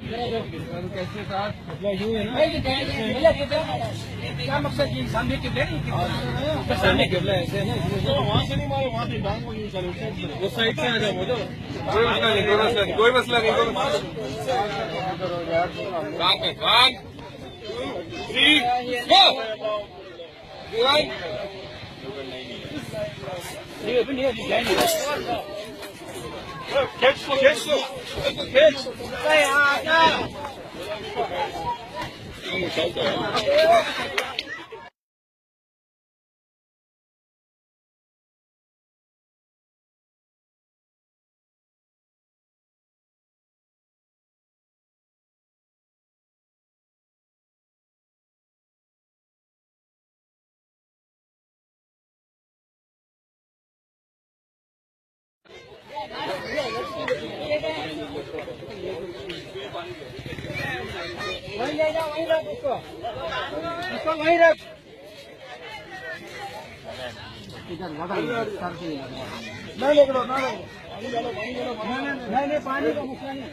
कैसे साथ क्या मकसद ये सामने के सामने के ऐसे वहाँ से नहीं मारो, वहाँ से वो साइड से आ जाओ। कोई मसला नहीं खींच वहीं ले जाओ, वहीं रख उसको वहीं रख। नहीं पानी का मसला नहीं।